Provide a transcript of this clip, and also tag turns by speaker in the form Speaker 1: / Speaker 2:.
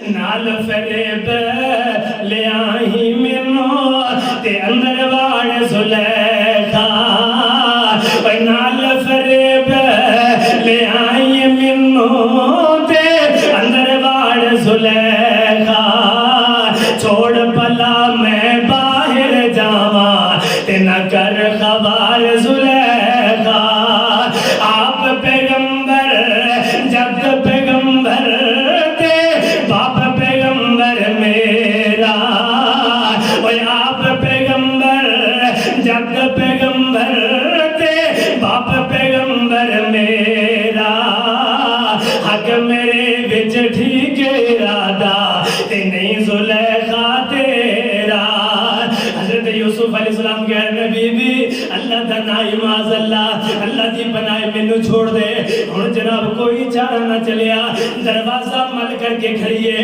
Speaker 1: نال فریب لے آئی مینوں تے اندر واڑ زلیخا نال فریب لے آئی مینوں تے اندر واڑ زلیخا چھوڑ پلا میں باہر جاواں تے نہ کر خبر زلیخا آپ پیغمبر جب پیغمبر تے باپ پیغمبر میرا اوے آپ پیغمبر جب پیغمبر تے باپ پیغمبر میرا حق میرے وچ ٹھیک ارادہ تے نہیں زلیخا تیرا حضرت یوسف علیہ السلام کہہ رہے بی بی اللہ دا نائی معاذ اللہ دی بنائے مینوں چھوڑ دے ہن جناب کوئی چارہ نہ چلیا دروازہ مل کر کے کھڑیے